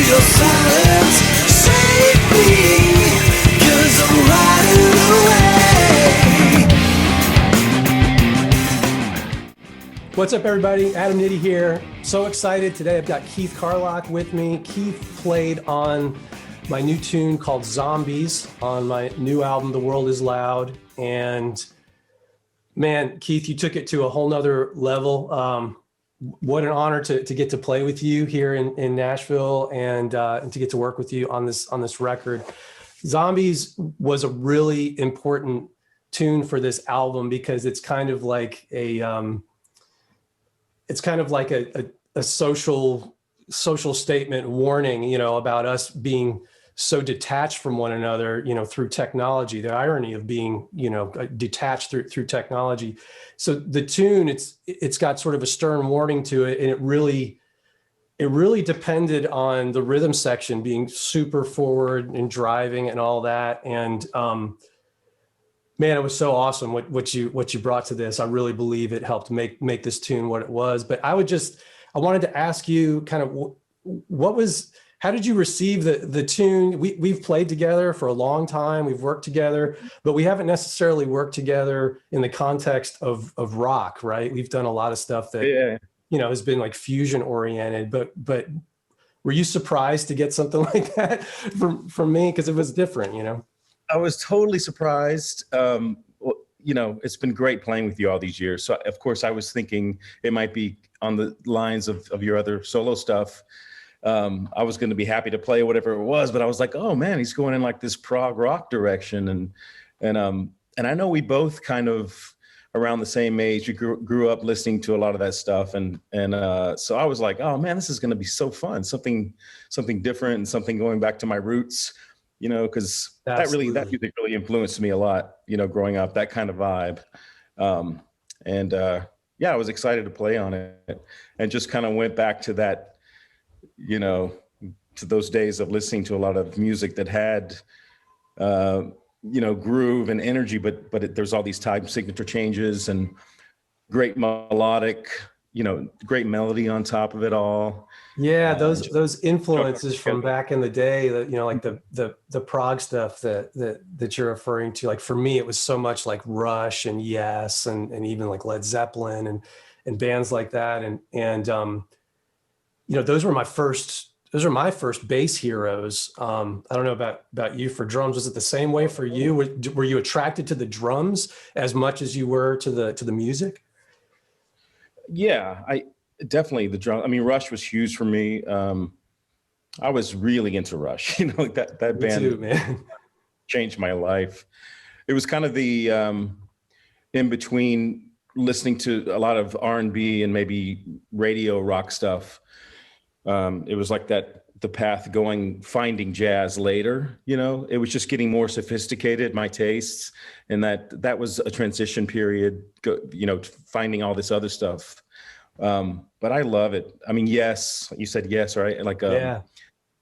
your silence, save me, 'cause I'm riding away. What's up, everybody? Adam Nitti here. So excited today. I've got Keith Carlock with me. Keith played on my new tune called Zombies on my new album, The World Is Loud. And man, Keith, you took it to a whole nother level. What an honor to get to play with you here in Nashville and to get to work with you on this record. Zombies was a really important tune for this album because it's kind of like a social statement warning, you know, about us being so detached from one another, you know, through technology, the irony of being, you know, detached through technology. So the tune, it's got sort of a stern warning to it. And it really depended on the rhythm section being super forward and driving and all that. And, man, it was so awesome what you brought to this. I really believe it helped make this tune what it was. But I wanted to ask you kind of how did you receive the tune? We've played together for a long time. We've worked together, but we haven't necessarily worked together in the context of rock, right? We've done a lot of stuff that, you know, has been like fusion oriented, but were you surprised to get something like that from me? Because it was different, you know? I was totally surprised. You know, it's been great playing with you all these years. So of course I was thinking it might be on the lines of your other solo stuff. I was going to be happy to play whatever it was, but I was like, oh man, he's going in like this prog rock direction. And I know we both kind of around the same age, we grew up listening to a lot of that stuff. And so I was like, oh man, this is going to be so fun. Something different and something going back to my roots, you know, because that music really influenced me a lot, you know, growing up, that kind of vibe. Yeah, I was excited to play on it and just kind of went back to that, you know, to those days of listening to a lot of music that had, you know, groove and energy, but there's all these time signature changes and great melodic, you know, great melody on top of it all. Yeah, those influences from back in the day, that, you know, like the prog stuff that you're referring to. Like for me, it was so much like Rush and Yes, and even like Led Zeppelin and bands like that. And you know, those are my first bass heroes. I don't know about you for drums. Was it the same way for you? Were you attracted to the drums as much as you were to the music? Yeah, definitely the drum. I mean, Rush was huge for me. I was really into Rush. You know, like that Me band too, man. changed my life. It was kind of the in between listening to a lot of R&B and maybe radio rock stuff. It was like the path finding jazz later, you know. It was just getting more sophisticated, my tastes, and that was a transition period, you know, finding all this other stuff. But I love it. I mean, Yes, you said Yes, right? Like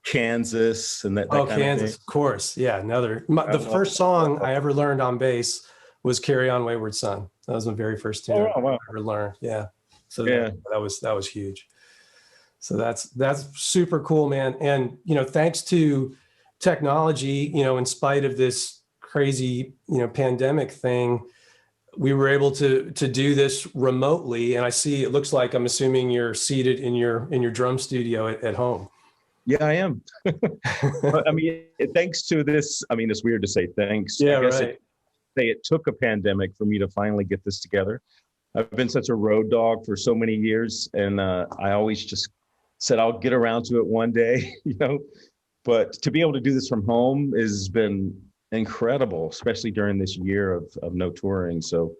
Kansas and that kind Kansas, of thing. of course. Yeah, the first song I ever learned on bass was "Carry On, Wayward Son." That was my very first tune I ever learned. Yeah, so yeah, that was huge. So that's super cool, man. And, you know, thanks to technology, you know, in spite of this crazy, you know, pandemic thing, we were able to do this remotely. And I see, it looks like, I'm assuming you're seated in your drum studio at home. Yeah, I am. I mean, thanks to this, I mean, it's weird to say thanks. Yeah, I guess right. it took a pandemic for me to finally get this together. I've been such a road dog for so many years, and I always just said I'll get around to it one day, you know. But to be able to do this from home has been incredible, especially during this year of no touring. So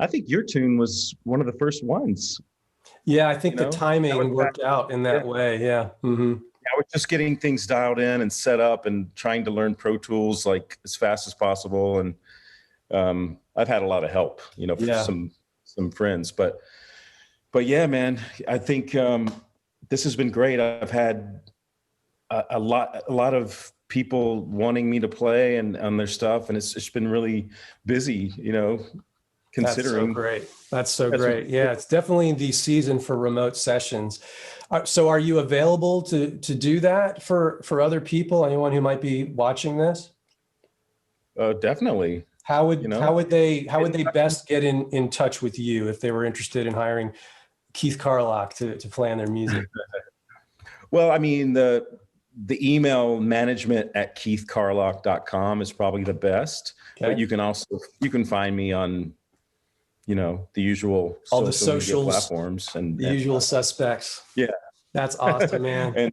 I think your tune was one of the first ones. Yeah, I think You the know? timing worked out in that way. Yeah. Mm-hmm. I was just getting things dialed in and set up and trying to learn Pro Tools like as fast as possible. And I've had a lot of help, you know, from some friends, but yeah, man, I think this has been great. I've had a lot of people wanting me to play and on their stuff, and it's been really busy, you know, considering. That's so great. That's so great. Yeah, it's definitely the season for remote sessions. So are you available to do that for other people, anyone who might be watching this? Definitely. How would You know, how would they best get in touch with you if they were interested in hiring Keith Carlock to play on their music? well, I mean, the email management@keithcarlock.com is probably the best, but Okay. you can find me on, the usual All the social media socials, platforms the usual suspects. yeah. That's awesome, man. And,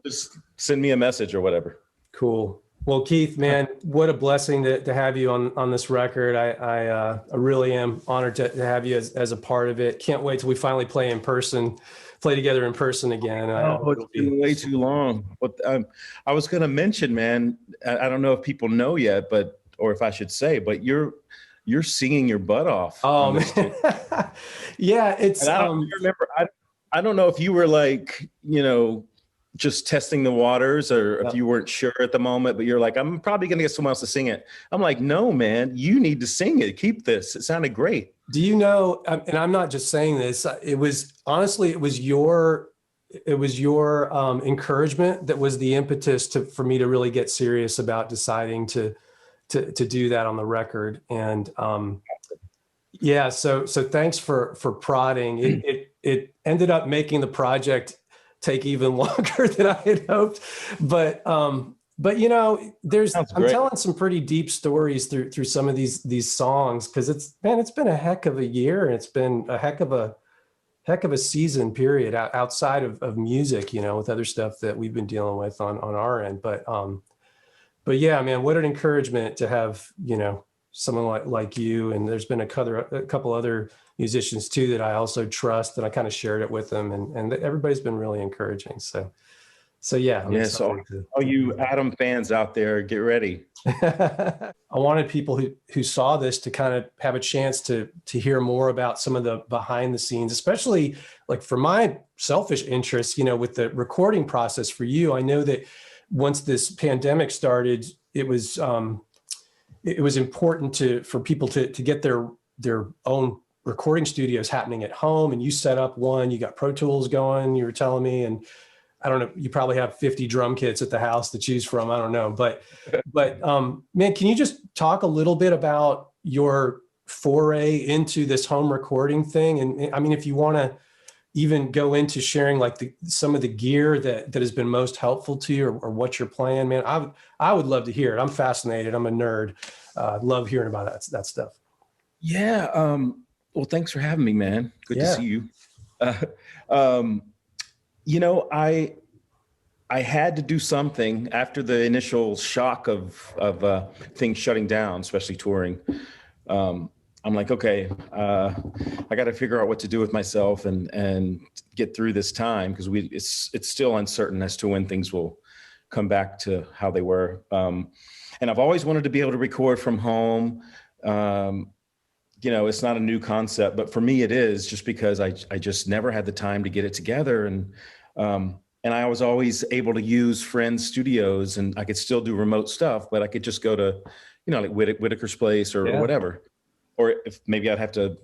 just send me a message or whatever. Cool. Well, Keith, man, what a blessing to have you on this record. I really am honored to have you as a part of it. Can't wait till we finally play together in person again. Oh, it's been way too long. But I was going to mention, man, I don't know if people know yet, or if I should say, but you're singing your butt off. Oh man. Yeah, it's and I don't remember. I don't know if you were like, just testing the waters, or if you weren't sure at the moment, but you're like, I'm probably going to get someone else to sing it. I'm like, no, man, you need to sing it. Keep this. It sounded great. Do you know, and I'm not just saying this, it was your encouragement that was the impetus for me to really get serious about deciding to do that on the record. And yeah, so thanks for prodding. It ended up making the project take even longer than I had hoped, but I'm telling some pretty deep stories through some of these songs, because it's been a heck of a year, and it's been a heck of a season period outside of music, with other stuff that we've been dealing with on our end. But yeah, man, what an encouragement to have, someone like you. And there's been a couple other musicians too that I also trust, that I kind of shared it with them, and everybody's been really encouraging. So yeah. So all you Adam fans out there, get ready. I wanted people who saw this to kind of have a chance to hear more about some of the behind the scenes, especially like for my selfish interest, with the recording process for you. I know that once this pandemic started, it was important for people to get their own recording studios happening at home. And you set up one, you got Pro Tools going, you were telling me, and I don't know, you probably have 50 drum kits at the house to choose from. I don't know, but man, can you just talk a little bit about your foray into this home recording thing? And I mean, if you want to even go into sharing like some of the gear that has been most helpful to you, or what you're playing, man, I would love to hear it. I'm fascinated. I'm a nerd. Love hearing about that stuff. Yeah. Well, thanks for having me, man. Good to see you. I had to do something after the initial shock of things shutting down, especially touring. I'm like, okay, I got to figure out what to do with myself and get through this time, because it's still uncertain as to when things will come back to how they were. And I've always wanted to be able to record from home. It's not a new concept, but for me it is, just because I just never had the time to get it together. And I was always able to use friends' studios, and I could still do remote stuff, but I could just go to, like Whitaker's place or whatever. Or if maybe I'd have to,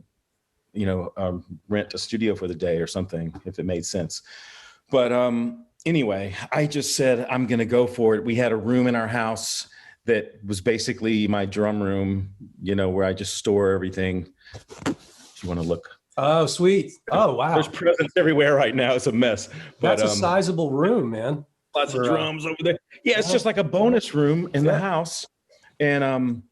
rent a studio for the day or something, if it made sense. But anyway, I just said, I'm going to go for it. We had a room in our house that was basically my drum room, where I just store everything. If you want to look. Oh, sweet. Oh, wow. There's presents everywhere right now. It's a mess. But, that's a sizable room, man. Lots of drums over there. Yeah, it's just like a bonus room in the house. And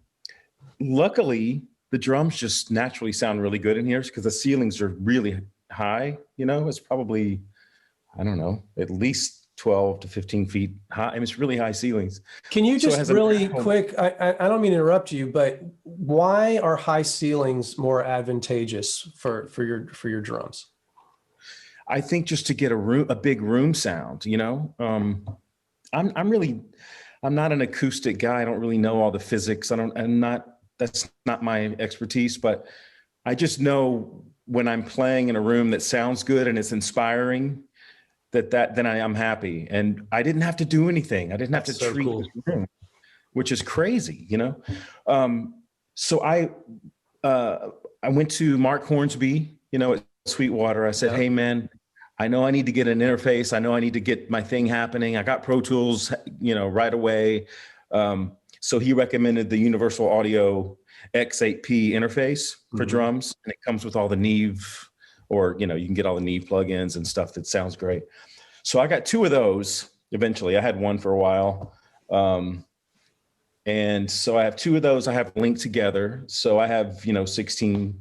luckily, the drums just naturally sound really good in here, because the ceilings are really high. It's probably, I don't know, at least 12 to 15 feet high. I mean, it's really high ceilings. Can you just really quick, I don't mean to interrupt you, but why are high ceilings more advantageous for your drums? I think just to get a big room sound, I'm not an acoustic guy. I don't really know all the physics. That's not my expertise, but I just know when I'm playing in a room that sounds good and it's inspiring, then I'm happy. And I didn't have to do anything. I didn't have to treat this room, which is crazy, So I I went to Mark Hornsby, at Sweetwater. I said, Yeah. hey man, I know I need to get an interface. I know I need to get my thing happening. I got Pro Tools, right away. So he recommended the Universal Audio X8P interface for drums, and it comes with all the Neve, or you can get all the Neve plugins and stuff that sounds great. So I got 2 of those eventually. I had one for a while. And so I have 2 of those I have linked together. So I have, 16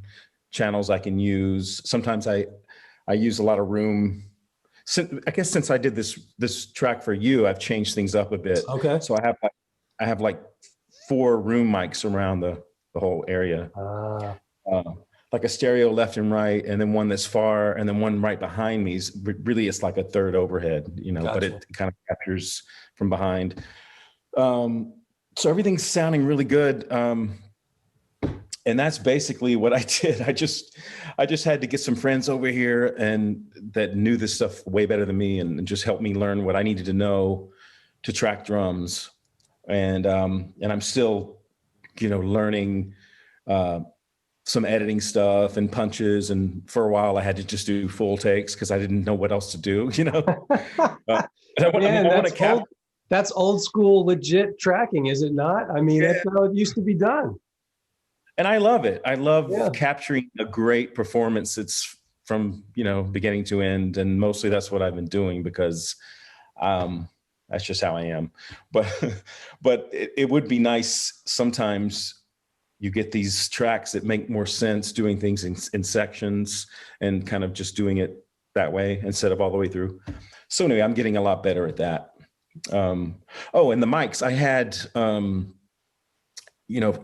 channels I can use. Sometimes I use a lot of room. I guess since I did this track for you, I've changed things up a bit. Okay. So I have like 4 room mics around the whole area. Like a stereo left and right, and then one that's far, and then one right behind me. Really, it's like a third overhead, Gotcha. But it kind of captures from behind. So everything's sounding really good. And that's basically what I did. I just had to get some friends over here and that knew this stuff way better than me, and just helped me learn what I needed to know to track drums. And I'm still, learning some editing stuff and punches. And for a while I had to just do full takes because I didn't know what else to do, That's old school legit tracking, is it not? I mean, that's how it used to be done. And I love it. I love capturing a great performance. It's from, beginning to end. And mostly that's what I've been doing because that's just how I am. But it would be nice sometimes you get these tracks that make more sense doing things in sections and kind of just doing it that way instead of all the way through. So anyway, I'm getting a lot better at that. And the mics I had,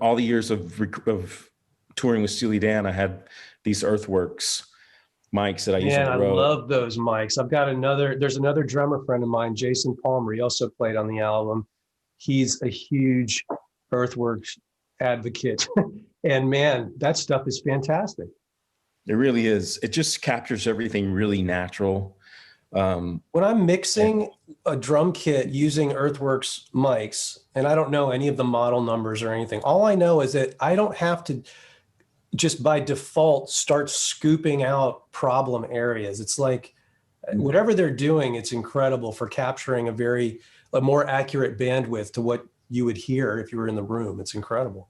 all the years of touring with Steely Dan, I had these Earthworks mics that I used on the road. I love those mics. There's another drummer friend of mine, Jason Palmer. He also played on the album. He's a huge Earthworks advocate. And man, that stuff is fantastic. It really is. It just captures everything really natural. When I'm mixing a drum kit using Earthworks mics, and I don't know any of the model numbers or anything, all I know is that I don't have to just by default start scooping out problem areas. It's like whatever they're doing, it's incredible for capturing a more accurate bandwidth to what you would hear if you were in the room. It's incredible.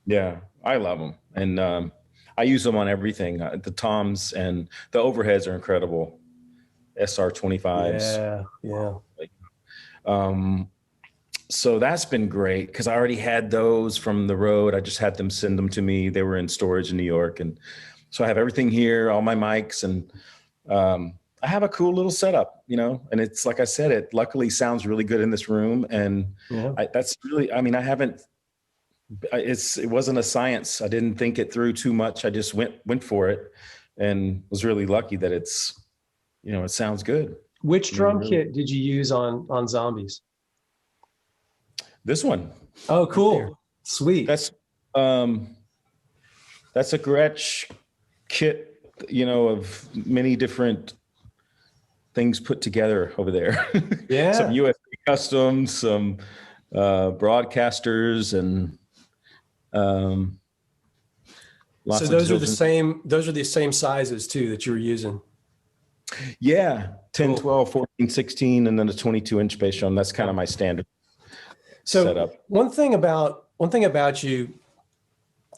Yeah, I love them. And I use them on everything. The toms and the overheads are incredible. SR25s. Yeah. So that's been great because I already had those from the road. I just had them send them to me. They were in storage in New York. And so I have everything here, all my mics, and I have a cool little setup, and it's, like I said, it luckily sounds really good in this room. And it wasn't a science. I didn't think it through too much. I just went for it and was really lucky that it's, it sounds good. Which drum kit did you use on Zombies? This one. Oh, cool. Right, Sweet. That's a Gretsch kit, of many different things put together over there. Yeah. Some USB customs, some broadcasters, and lots so of those are the same sizes too that you were using. Yeah, 10, Cool. 12, 14, 16, and then a 22-inch bass drum. That's kind of my standard setup. One thing about you,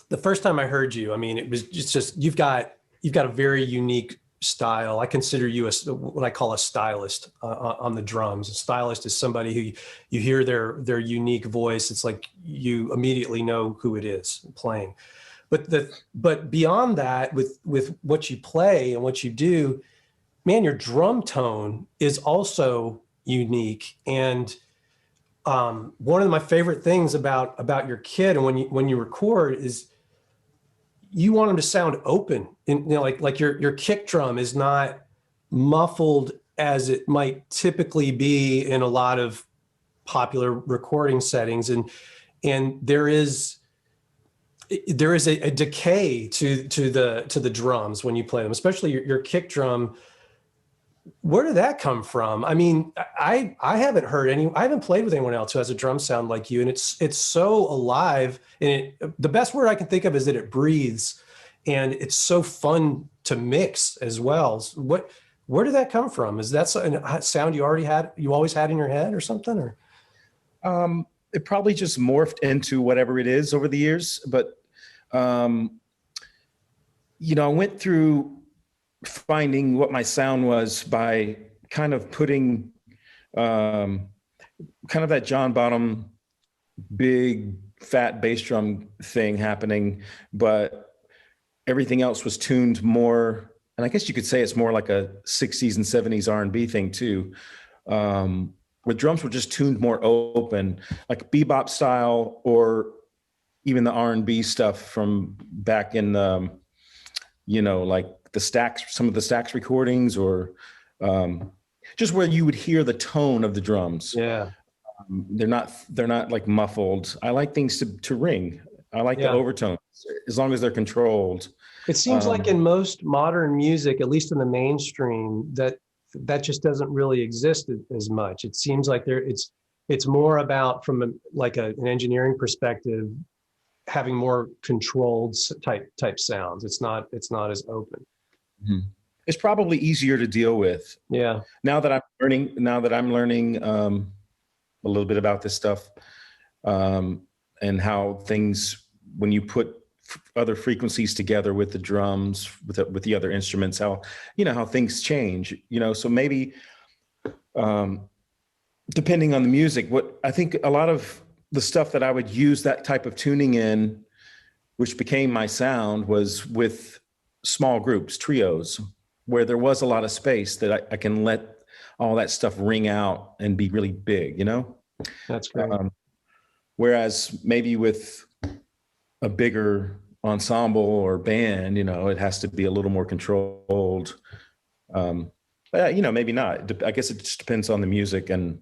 the first time I heard you, I mean, it was just you've got a very unique style. I consider you what I call a stylist on the drums. A stylist is somebody who you hear their unique voice. It's like you immediately know who it is playing. But beyond that, with what you play and what you do, man, your drum tone is also unique. And one of my favorite things about your kit and when you record is you want them to sound open. And like your kick drum is not muffled as it might typically be in a lot of popular recording settings. And there is a decay to the drums when you play them, especially your kick drum. Where did that come from? I mean, I haven't played with anyone else who has a drum sound like you, and it's so alive. And the best word I can think of is that it breathes. and it's so fun to mix as well. So where did that come from? Is that a sound you always had in your head or something? Or It probably just morphed into whatever it is over the years. But, you know, I went through finding what my sound was by kind of putting kind of that John Bonham big fat bass drum thing happening, but everything else was tuned more. And I guess you could say it's more like a 60s and 70s R&B thing too. Where drums were just tuned more open, like bebop style, or even the R&B stuff from back in, you know, like the Stax, some of the Stax recordings, or just where you would hear the tone of the drums. yeah, They're not like muffled. I like things to ring. I like the overtones as long as they're controlled. it seems like in most modern music, at least in the mainstream, that just doesn't really exist as much. It seems like it's more about, from an engineering perspective, having more controlled type sounds. It's not as open. Mm-hmm. It's probably easier to deal with. Yeah. Now that I'm learning a little bit about this stuff, and how things, when you put other frequencies together with the drums, with the other instruments, how things change, so maybe, depending on the music, what I think a lot of the stuff that I would use that type of tuning in, which became my sound, was with small groups, trios, where there was a lot of space that I can let all that stuff ring out and be really big, That's great. Whereas maybe with a bigger ensemble or band, it has to be a little more controlled. But, maybe not. I guess it just depends on the music and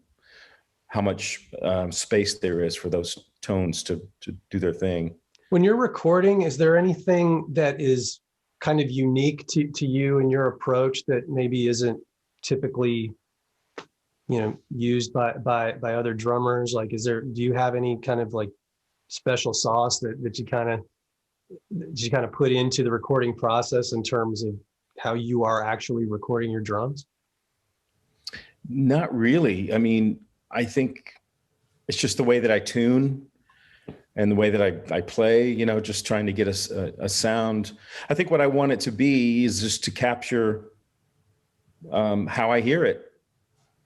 how much space there is for those tones to do their thing. When you're recording, is there anything that is kind of unique to you and your approach that maybe isn't typically, used by other drummers? Like, do you have any kind of like special sauce that you kind of put into the recording process in terms of how you are actually recording your drums? Not really. I mean, I think it's just the way that I tune and the way that I play, just trying to get a sound. I think what I want it to be is just to capture how I hear it,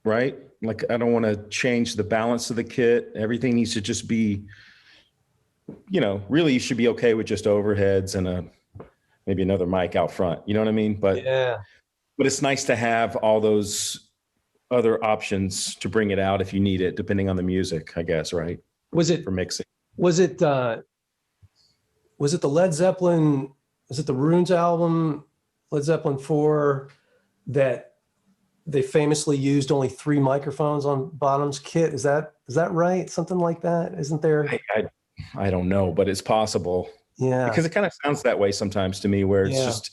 right? Like, I don't want to change the balance of the kit. Everything needs to just be, really you should be okay with just overheads and maybe another mic out front. You know what I mean? But it's nice to have all those other options to bring it out if you need it, depending on the music, I guess, right? For mixing. Was it the Led Zeppelin, was it the Runes album, Led Zeppelin 4, that they famously used only 3 microphones on Bonham's kit? Is that right? Something like that? Isn't there? I don't know, but it's possible. Yeah. Because it kind of sounds that way sometimes to me, where it's just,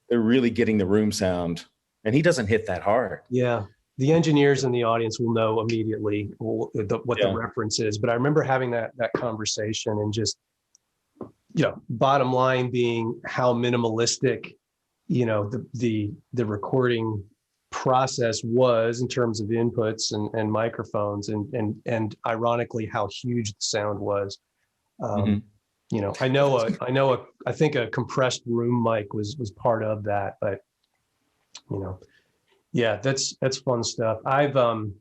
they're really getting the room sound, and he doesn't hit that hard. Yeah. The engineers in the audience will know immediately what the reference is. But I remember having that conversation, and just, bottom line being how minimalistic, the recording process was in terms of inputs and microphones, and ironically how huge the sound was. I think a compressed room mic was part of that, but that's fun stuff. I'm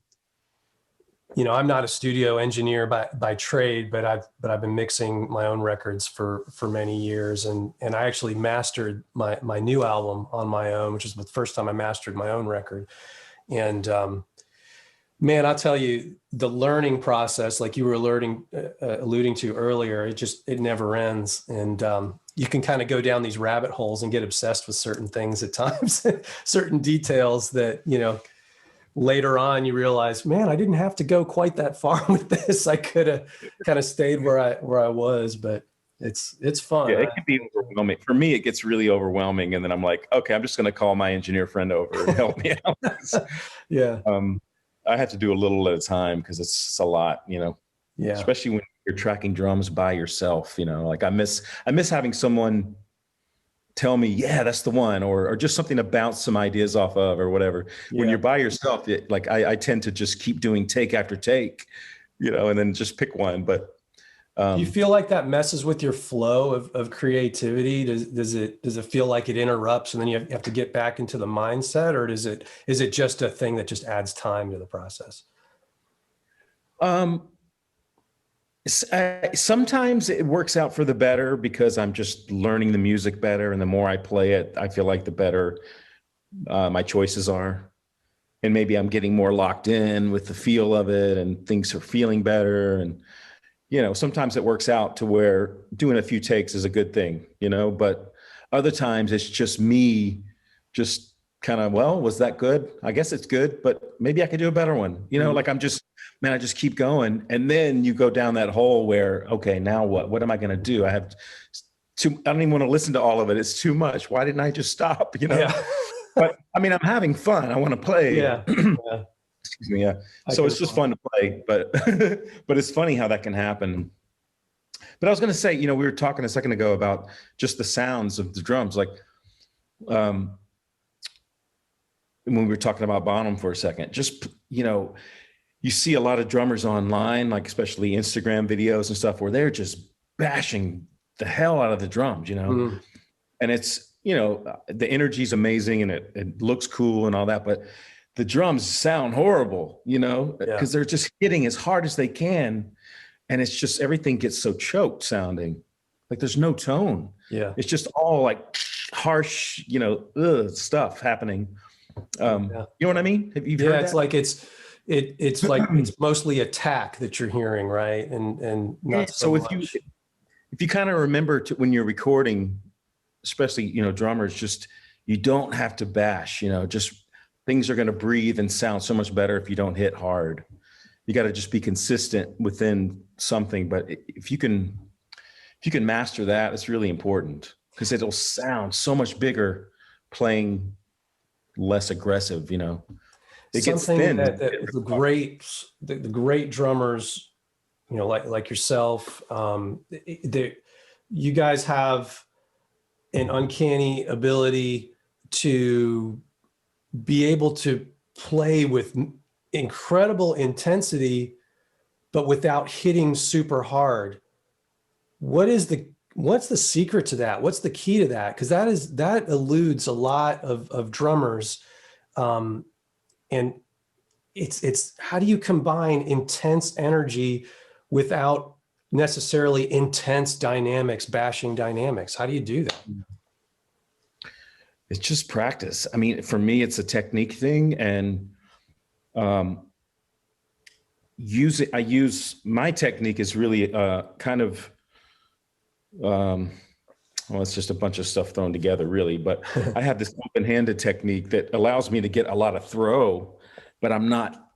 not a studio engineer by trade, but I've been mixing my own records for many years, and I actually mastered my new album on my own, which is the first time I mastered my own record. And man, I'll tell you, the learning process, like you were alluding to earlier, it never ends. And you can kind of go down these rabbit holes and get obsessed with certain things at times, certain details that, later on you realize, man, I didn't have to go quite that far with this. I could have kind of stayed where I was, but it's fun. Yeah, it can be overwhelming. For me, it gets really overwhelming. And then I'm like, okay, I'm just going to call my engineer friend over and help me out. Yeah. I have to do a little at a time because it's a lot, Yeah. Especially when you're tracking drums by yourself, like I miss having someone tell me, yeah, that's the one, or just something to bounce some ideas off of or whatever. When Yeah. you're by yourself, I tend to just keep doing take after take, and then just pick one. But Do you feel like that messes with your flow of creativity? Does it feel like it interrupts and then you have to get back into the mindset, or is it just a thing that just adds time to the process? um, sometimes it works out for the better because I'm just learning the music better, and the more I play it, I feel like the better my choices are, and maybe I'm getting more locked in with the feel of it, and things are feeling better. And sometimes it works out to where doing a few takes is a good thing, but other times it's just me just kind of, well, was that good? I guess it's good, but maybe I could do a better one. Like I just keep going. And then you go down that hole where, okay, now what? What am I going to do? I don't even want to listen to all of it. It's too much. Why didn't I just stop? Yeah. But I mean, I'm having fun. I want to play. Yeah. Yeah. Excuse me. Yeah. So it's just fun to play, but but it's funny how that can happen. But I was going to say, we were talking a second ago about just the sounds of the drums, like when we were talking about Bonham for a second, just, you see a lot of drummers online, like especially Instagram videos and stuff, where they're just bashing the hell out of the drums, Mm. and it's, the energy's amazing and it looks cool and all that, but the drums sound horrible, because they're just hitting as hard as they can. And it's just, everything gets so choked sounding, like there's no tone. Yeah. It's just all like harsh, stuff happening. You know what I mean? Have you heard that? It's like it's like it's mostly attack that you're hearing, right? And not so much. If you kind of remember when you're recording, especially, drummers, just, you don't have to bash, just things are going to breathe and sound so much better if you don't hit hard. You got to just be consistent within something. But if you can master that, it's really important, because it'll sound so much bigger playing less aggressive, It gets thin. That the great drummers, like yourself, you guys have an uncanny ability to be able to play with incredible intensity, but without hitting super hard. What's the secret to that? What's the key to that? Because that eludes a lot of drummers. And it's how do you combine intense energy without necessarily intense dynamics, bashing dynamics? How do you do that? It's just practice. I mean, for me, it's a technique thing, and my technique is really kind of, well, it's just a bunch of stuff thrown together, really. But I have this open-handed technique that allows me to get a lot of throw, but I'm not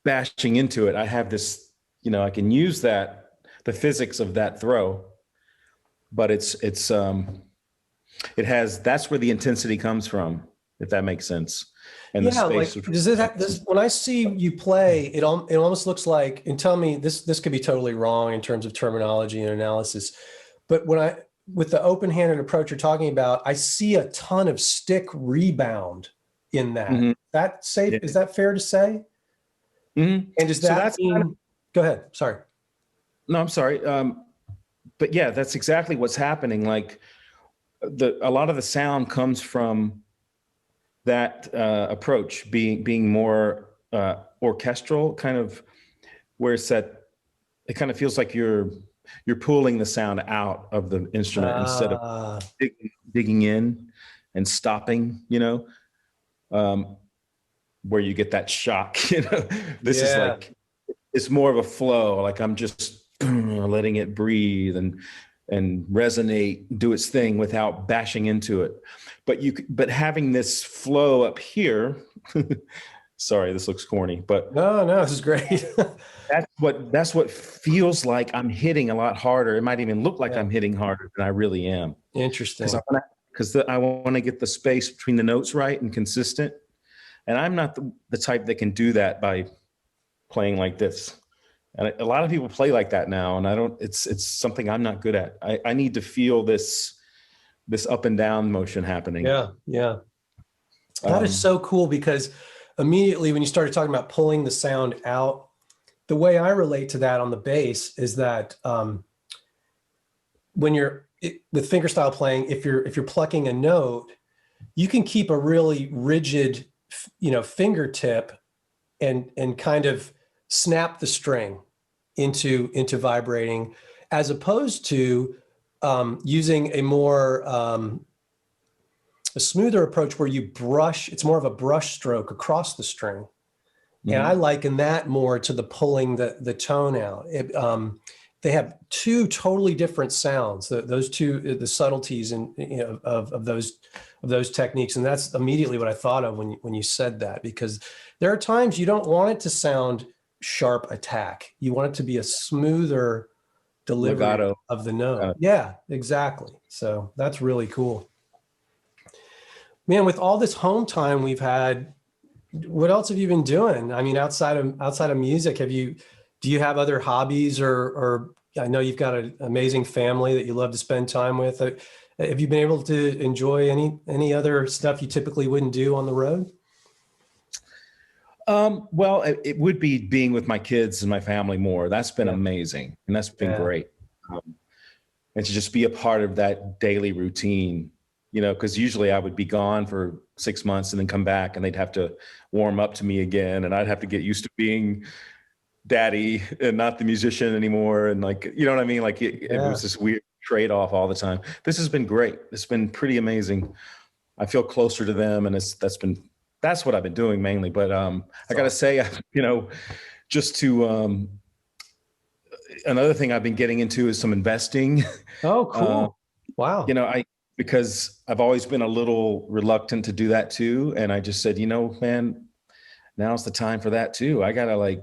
bashing into it. I have this, I can use the physics of that throw, but that's where the intensity comes from, if that makes sense. And the space. When I see you play, it almost looks like, and tell me this could be totally wrong in terms of terminology and analysis, but with the open-handed approach you're talking about, I see a ton of stick rebound in that. Mm-hmm. That's safe. Yeah. Is that fair to say? Mm-hmm. And does that mean, go ahead. Sorry. No, I'm sorry. But yeah, that's exactly what's happening. Like a lot of the sound comes from that approach, being more orchestral, kind of, where it's that it kind of feels like you're pulling the sound out of the instrument instead of digging in and stopping, where you get that shock, this is like, it's more of a flow. Like I'm just letting it breathe and resonate, do its thing without bashing into it. But having this flow up here, sorry, this looks corny, but no, this is great. that's what feels like I'm hitting a lot harder. It might even look like I'm hitting harder than I really am. Interesting. Because I want to get the space between the notes right and consistent. And I'm not the type that can do that by playing like this. And a lot of people play like that now, and it's something I'm not good at. I need to feel this this up and down motion happening. Yeah. Yeah. That is so cool, because immediately when you started talking about pulling the sound out, the way I relate to that on the bass is that when with fingerstyle playing, if you're plucking a note, you can keep a really rigid, fingertip and kind of snap the string into vibrating, as opposed to using a more a smoother approach where you brush. It's more of a brush stroke across the string. Mm-hmm. And I liken that more to the pulling the tone out. They have two totally different sounds. Those two, the subtleties of those techniques, and that's immediately what I thought of when you said that. Because there are times you don't want it to sound sharp attack. You want it to be a smoother delivery legato of the note. Yeah, exactly. So that's really cool. Man, with all this home time we've had, what else have you been doing? I mean, outside of music, do you have other hobbies, or I know you've got an amazing family that you love to spend time with. Have you been able to enjoy any other stuff you typically wouldn't do on the road? Well, it would be being with my kids and my family more. That's been amazing, and that's been great. And to just be a part of that daily routine, because usually I would be gone for 6 months and then come back, and they'd have to warm up to me again, and I'd have to get used to being daddy and not the musician anymore. And you know what I mean? It was this weird trade-off all the time. This has been great. It's been pretty amazing. I feel closer to them, and that's what I've been doing mainly. But I gotta say, just to another thing I've been getting into is some investing. Oh, cool. Wow. Because I've always been a little reluctant to do that too. And I just said, man, now's the time for that too. I gotta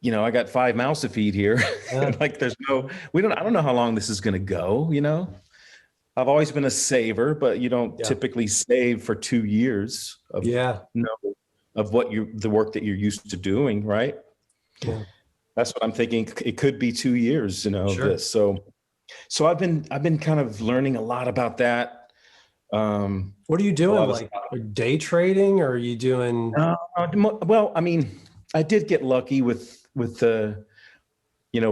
I got 5 mouths to feed here. Yeah. I don't know how long this is going to go. I've always been a saver, but you don't typically save for 2 years of the work that you're used to doing. Right. Yeah. That's what I'm thinking. It could be 2 years, sure. Of this. So I've been kind of learning a lot about that. What are you doing? Like day trading, or are you doing? Well, I mean, I did get lucky with the,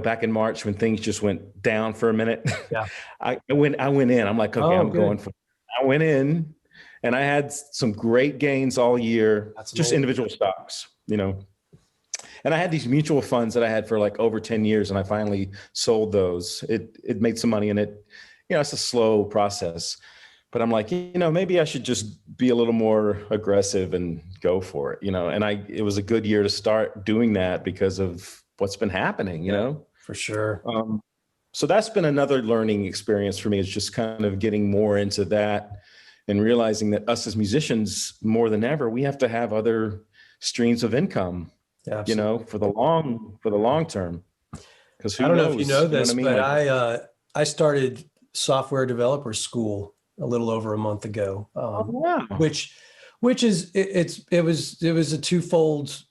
back in March when things just went down for a minute. Yeah. I went in. I'm like, okay, going for it. I went in, and I had some great gains all year. That's just amazing. Individual stocks, And I had these mutual funds that I had for over 10 years, and I finally sold those. It made some money, and it's a slow process. But I'm like, maybe I should just be a little more aggressive and go for it, And it was a good year to start doing that because of what's been happening, For sure. So that's been another learning experience for me, is just kind of getting more into that and realizing that us as musicians, more than ever, we have to have other streams of income. Yeah, for the long term. Because I don't know if you know this, but I started software developer school a little over a month ago. Wow. Which is it was a twofold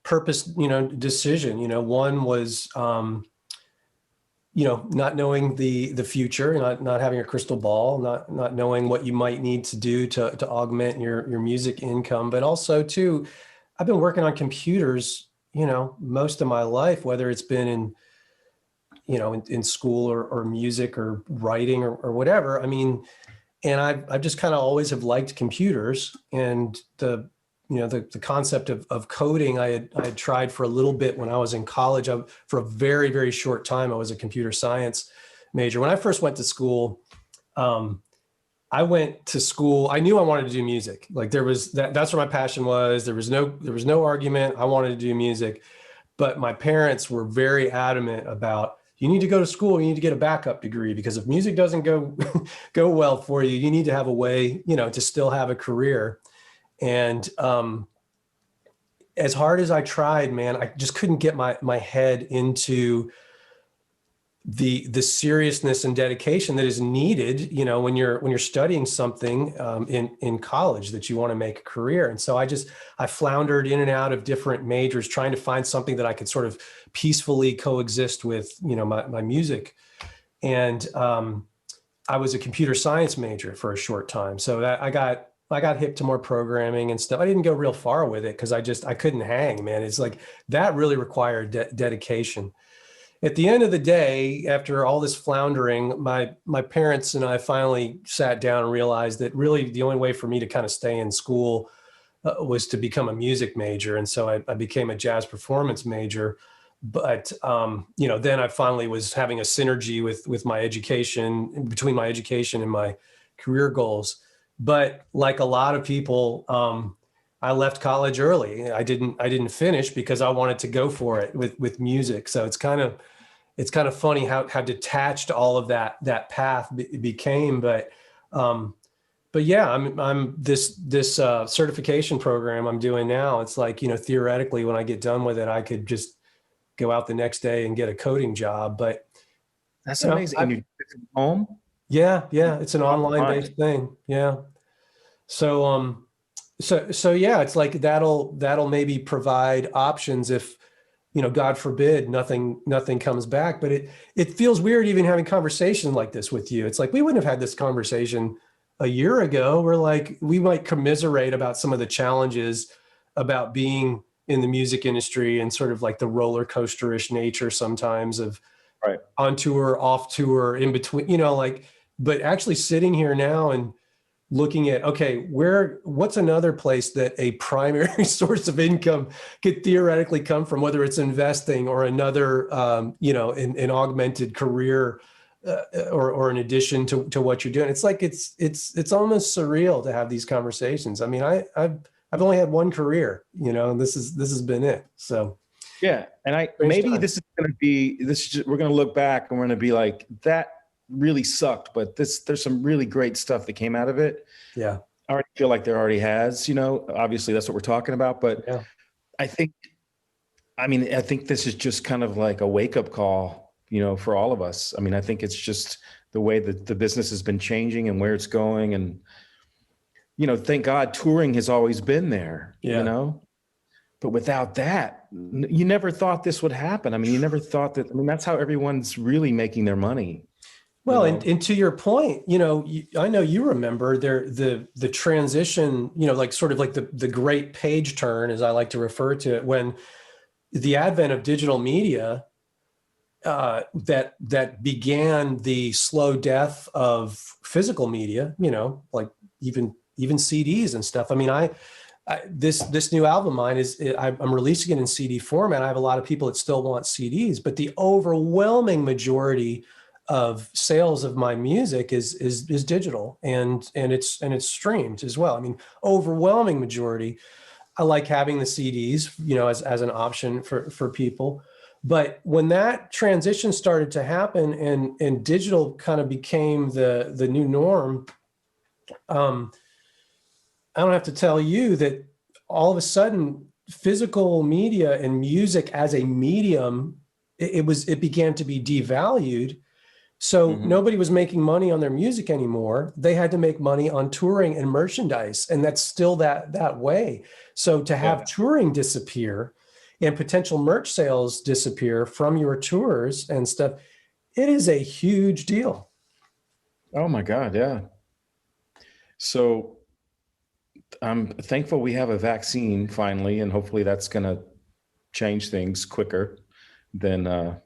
purpose, decision. One was not knowing the future, not having a crystal ball, not knowing what you might need to do to augment your music income, but also too, I've been working on computers, most of my life, whether it's been in school or music or writing or whatever. I mean, and I've just kind of always have liked computers, and the concept of coding, I had tried for a little bit when I was in college. For a very, very short time, I was a computer science major. When I first went to school, I went to school. I knew I wanted to do music. That's where my passion was. There was no argument. I wanted to do music, but my parents were very adamant about, you need to go to school. You need to get a backup degree, because if music doesn't go well for you, you need to have a way, to still have a career. And as hard as I tried, man, I just couldn't get my head into the seriousness and dedication that is needed, when you're studying something in college that you want to make a career. And so I floundered in and out of different majors, trying to find something that I could sort of peacefully coexist with, my music. and I was a computer science major for a short time. So that I got hip to more programming and stuff. I didn't go real far with it because I couldn't hang, man. It's like that really required dedication. At the end of the day, after all this floundering, my parents and I finally sat down and realized that really the only way for me to kind of stay in school was to become a music major. And so I became a jazz performance major. But, then I finally was having a synergy with my education, between my education and my career goals. But like a lot of people, I left college early. I didn't finish because I wanted to go for it with music. So it's kind of funny how detached all of that path became. But yeah, I'm this certification program I'm doing now. It's like, theoretically, when I get done with it, I could just go out the next day and get a coding job. But That's amazing. And you did it from home? Yeah, it's an online based thing. Yeah. So so yeah, it's like that'll maybe provide options if, God forbid nothing comes back. But it feels weird even having conversation like this with you. It's like we wouldn't have had this conversation a year ago. We're like, we might commiserate about some of the challenges about being in the music industry and sort of like the roller coaster-ish nature sometimes of right on tour, off tour, in between, but actually sitting here now and looking at, okay, what's another place that a primary source of income could theoretically come from, whether it's investing or another, an augmented career or in addition to what you're doing. It's like, it's almost surreal to have these conversations. I mean, I've only had one career, and this has been it. So yeah, and maybe this is going to be we're going to look back and we're going to be like, that really sucked, but there's some really great stuff that came out of it. Yeah, I already feel like there already has. Obviously that's what we're talking about, but yeah. I think this is just kind of like a wake up call, for all of us. I mean, I think it's just the way that the business has been changing and where it's going, and thank God touring has always been there, but without that, you never thought this would happen. I mean, you never thought that, that's how everyone's really making their money. Well, and to your point, I know you remember the transition, like sort of like the great page turn, as I like to refer to it, when the advent of digital media that began the slow death of physical media, like even CDs and stuff. I mean, this new album of mine I'm releasing it in CD format. I have a lot of people that still want CDs, but the overwhelming majority of sales of my music is digital and it's streamed as well. I mean, overwhelming majority. I like having the CDs, as an option for people. But when that transition started to happen and digital kind of became the new norm, I don't have to tell you that all of a sudden physical media and music as a medium, it began to be devalued. So nobody was making money on their music anymore. They had to make money on touring and merchandise. And that's still that way. So to have touring disappear and potential merch sales disappear from your tours and stuff, it is a huge deal. Oh my God. Yeah. So I'm thankful we have a vaccine finally, and hopefully that's going to change things quicker than I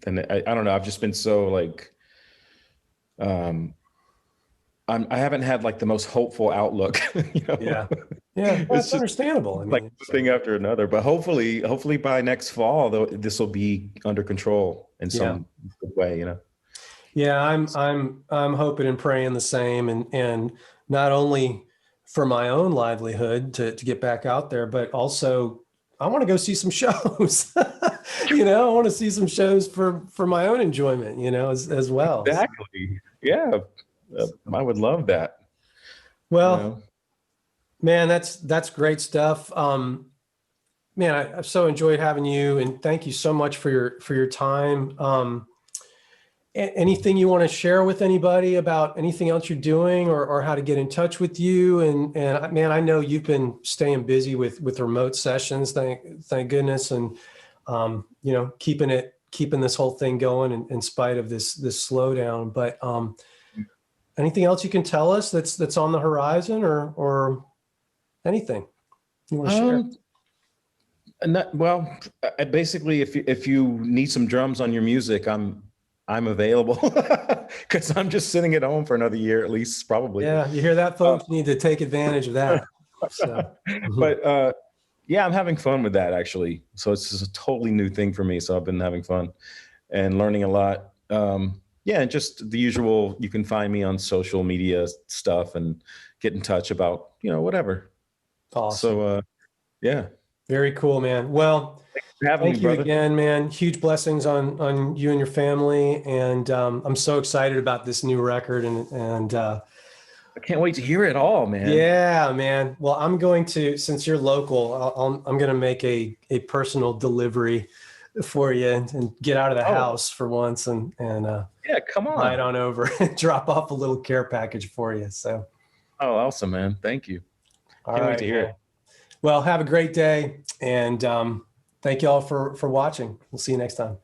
don't know. I've just been so like, I haven't had like the most hopeful outlook. Yeah. Well, that's understandable. I mean, like one thing after another, but hopefully by next fall, though, this will be under control in some good way, Yeah, I'm hoping and praying the same, and not only for my own livelihood to get back out there, but also I want to go see some shows. I want to see some shows for my own enjoyment, as well. Exactly. Yeah. I would love that. Well, man, that's great stuff. Man, I've so enjoyed having you, and thank you so much for your time. Anything you want to share with anybody about anything else you're doing or how to get in touch with you? And man, I know you've been staying busy with remote sessions. Thank goodness. And, keeping keeping this whole thing going in spite of this slowdown. But anything else you can tell us that's on the horizon, or anything you want to share? Well, basically, if you need some drums on your music, I'm available because I'm just sitting at home for another year at least, probably. Yeah, you hear that, folks? You need to take advantage of that. So, But yeah, I'm having fun with that actually. So it's just a totally new thing for me. So I've been having fun and learning a lot. Yeah, and just the usual. You can find me on social media stuff and get in touch about whatever. awesome. So yeah. Very cool, man. Well, For having thank me, you brother. again, man. Huge blessings on you and your family, and I'm so excited about this new record, and I can't wait to hear it all, man. yeah, man. Well, I'm going to, since you're local, I'm going to make a personal delivery for you and get out of the house for once, and Yeah, come on. ride on over and drop off a little care package for you. So, Oh, awesome, man. Thank you. all Can't wait right, to hear man. it. Well, have a great day, and thank you all for watching. We'll see you next time.